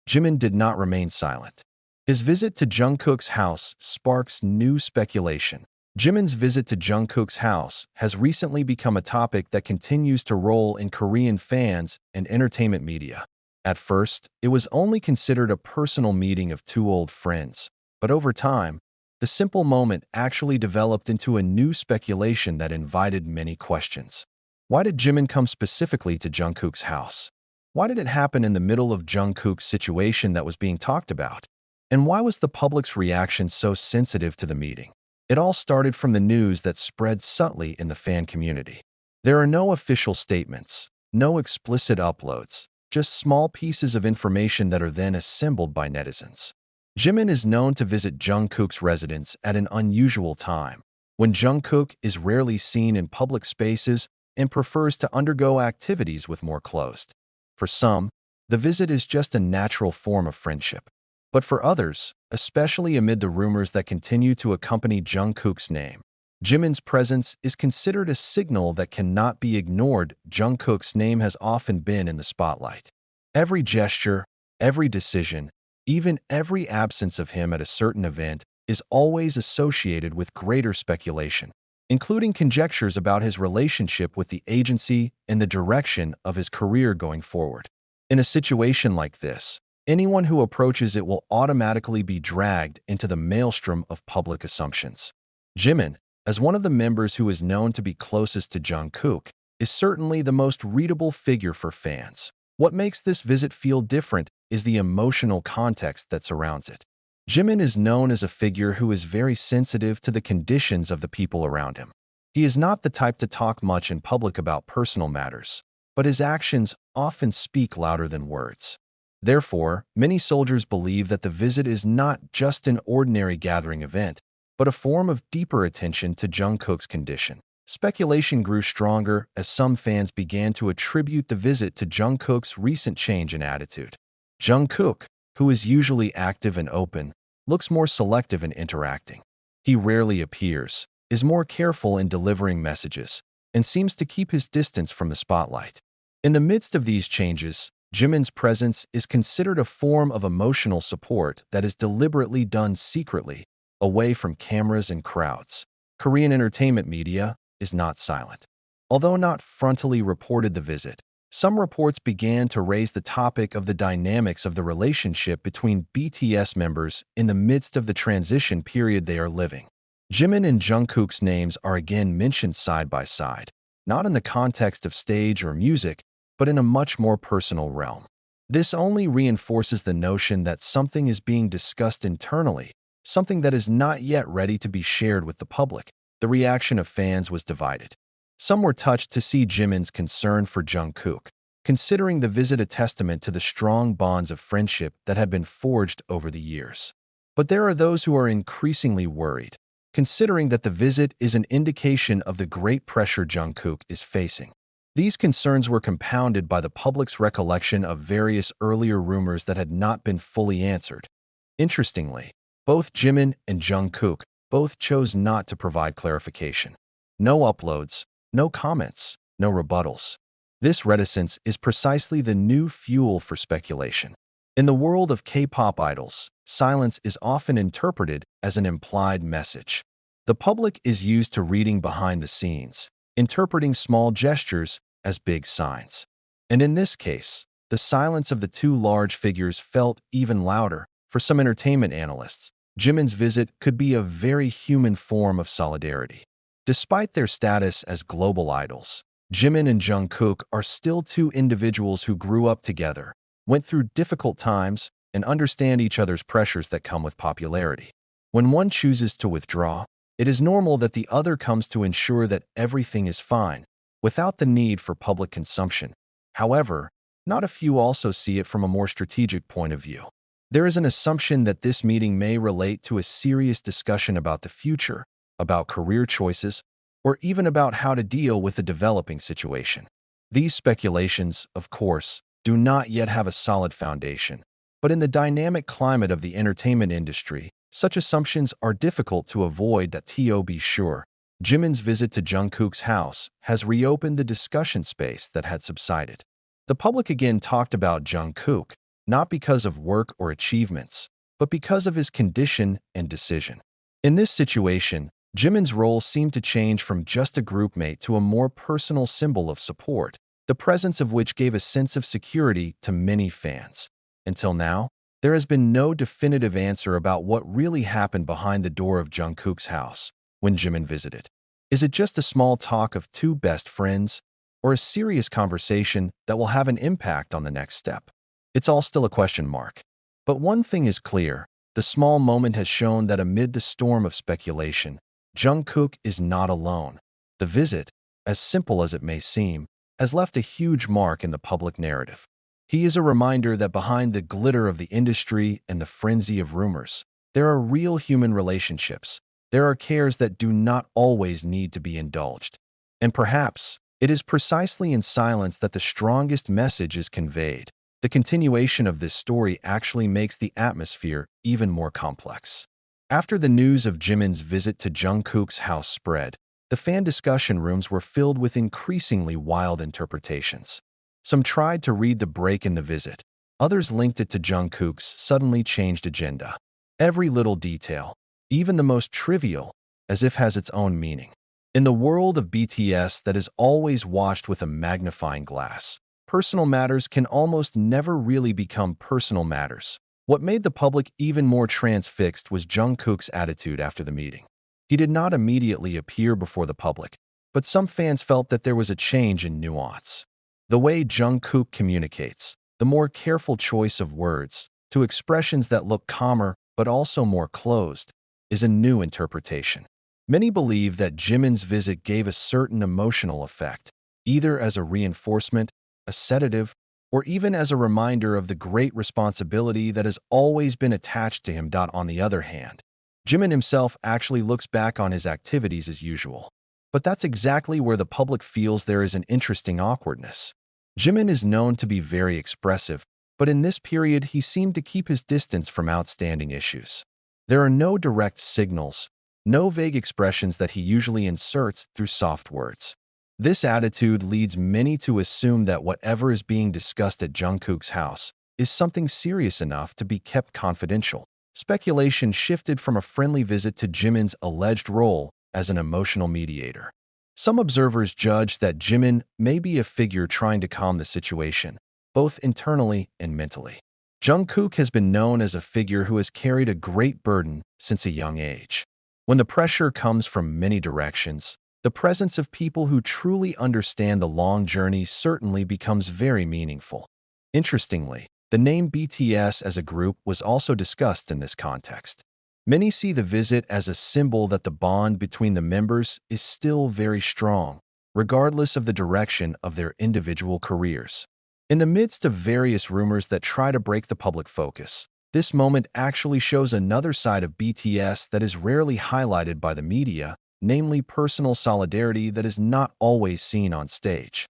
Jimin did not remain silent. His visit to Jungkook's house sparks new speculation. Jimin's visit to Jungkook's house has recently become a topic that continues to roll in Korean fans and entertainment media. At first, it was only considered a personal meeting of two old friends, but over time, the simple moment actually developed into a new speculation that invited many questions. Why did Jimin come specifically to Jungkook's house? Why did it happen in the middle of Jungkook's situation that was being talked about? And why was the public's reaction so sensitive to the meeting? It all started from the news that spread subtly in the fan community. There are no official statements, no explicit uploads, just small pieces of information that are then assembled by netizens. Jimin is known to visit Jungkook's residence at an unusual time, when Jungkook is rarely seen in public spaces and prefers to undergo activities with more closed. For some, the visit is just a natural form of friendship. But for others, especially amid the rumors that continue to accompany Jungkook's name, Jimin's presence is considered a signal that cannot be ignored. Jungkook's name has often been in the spotlight. Every gesture, every decision, even every absence of him at a certain event is always associated with greater speculation, including conjectures about his relationship with the agency and the direction of his career going forward. In a situation like this, anyone who approaches it will automatically be dragged into the maelstrom of public assumptions. Jimin, as one of the members who is known to be closest to Jungkook, is certainly the most readable figure for fans. What makes this visit feel different is the emotional context that surrounds it. Jimin is known as a figure who is very sensitive to the conditions of the people around him. He is not the type to talk much in public about personal matters, but his actions often speak louder than words. Therefore, many soldiers believe that the visit is not just an ordinary gathering event, but a form of deeper attention to Jungkook's condition. Speculation grew stronger as some fans began to attribute the visit to Jungkook's recent change in attitude. Jungkook, who is usually active and open, looks more selective in interacting. He rarely appears, is more careful in delivering messages, and seems to keep his distance from the spotlight. In the midst of these changes, Jimin's presence is considered a form of emotional support that is deliberately done secretly, away from cameras and crowds. Korean entertainment media is not silent. Although not frontally reported the visit, some reports began to raise the topic of the dynamics of the relationship between BTS members in the midst of the transition period they are living. Jimin and Jungkook's names are again mentioned side by side, not in the context of stage or music, but in a much more personal realm. This only reinforces the notion that something is being discussed internally, something that is not yet ready to be shared with the public. The reaction of fans was divided. Some were touched to see Jimin's concern for Jungkook, considering the visit a testament to the strong bonds of friendship that had been forged over the years. But there are those who are increasingly worried, considering that the visit is an indication of the great pressure Jungkook is facing. These concerns were compounded by the public's recollection of various earlier rumors that had not been fully answered. Interestingly, both Jimin and Jungkook both chose not to provide clarification. No uploads, no comments, no rebuttals. This reticence is precisely the new fuel for speculation. In the world of K-pop idols, silence is often interpreted as an implied message. The public is used to reading behind the scenes, interpreting small gestures as big signs. And in this case, the silence of the two large figures felt even louder. For some entertainment analysts, Jimin's visit could be a very human form of solidarity. Despite their status as global idols, Jimin and Jungkook are still two individuals who grew up together, went through difficult times, and understand each other's pressures that come with popularity. When one chooses to withdraw, it is normal that the other comes to ensure that everything is fine, without the need for public consumption. However, not a few also see it from a more strategic point of view. There is an assumption that this meeting may relate to a serious discussion about the future, about career choices, or even about how to deal with the developing situation. These speculations, of course, do not yet have a solid foundation, but in the dynamic climate of the entertainment industry, such assumptions are difficult to avoid. To be sure, Jimin's visit to Jungkook's house has reopened the discussion space that had subsided. The public again talked about Jungkook, not because of work or achievements, but because of his condition and decision. In this situation, Jimin's role seemed to change from just a groupmate to a more personal symbol of support, the presence of which gave a sense of security to many fans. Until now, there has been no definitive answer about what really happened behind the door of Jungkook's house when Jimin visited. Is it just a small talk of two best friends, or a serious conversation that will have an impact on the next step? It's all still a question mark. But one thing is clear: the small moment has shown that amid the storm of speculation, Jungkook is not alone. The visit, as simple as it may seem, has left a huge mark in the public narrative. He is a reminder that behind the glitter of the industry and the frenzy of rumors, there are real human relationships. There are cares that do not always need to be indulged. And perhaps, it is precisely in silence that the strongest message is conveyed. The continuation of this story actually makes the atmosphere even more complex. After the news of Jimin's visit to Jungkook's house spread, the fan discussion rooms were filled with increasingly wild interpretations. Some tried to read the break in the visit. Others linked it to Jungkook's suddenly changed agenda. Every little detail, even the most trivial, as if has its own meaning. In the world of BTS that is always watched with a magnifying glass, personal matters can almost never really become personal matters. What made the public even more transfixed was Jungkook's attitude after the meeting. He did not immediately appear before the public, but some fans felt that there was a change in nuance. The way Jungkook communicates, the more careful choice of words, to expressions that look calmer but also more closed, is a new interpretation. Many believe that Jimin's visit gave a certain emotional effect, either as a reinforcement, a sedative, or even as a reminder of the great responsibility that has always been attached to him. On the other hand, Jimin himself actually looks back on his activities as usual. But that's exactly where the public feels there is an interesting awkwardness. Jimin is known to be very expressive, but in this period he seemed to keep his distance from outstanding issues. There are no direct signals, no vague expressions that he usually inserts through soft words. This attitude leads many to assume that whatever is being discussed at Jungkook's house is something serious enough to be kept confidential. Speculation shifted from a friendly visit to Jimin's alleged role as an emotional mediator. Some observers judge that Jimin may be a figure trying to calm the situation, both internally and mentally. Jungkook has been known as a figure who has carried a great burden since a young age. When the pressure comes from many directions, the presence of people who truly understand the long journey certainly becomes very meaningful. Interestingly, the name BTS as a group was also discussed in this context. Many see the visit as a symbol that the bond between the members is still very strong, regardless of the direction of their individual careers. In the midst of various rumors that try to break the public focus, this moment actually shows another side of BTS that is rarely highlighted by the media, namely personal solidarity that is not always seen on stage.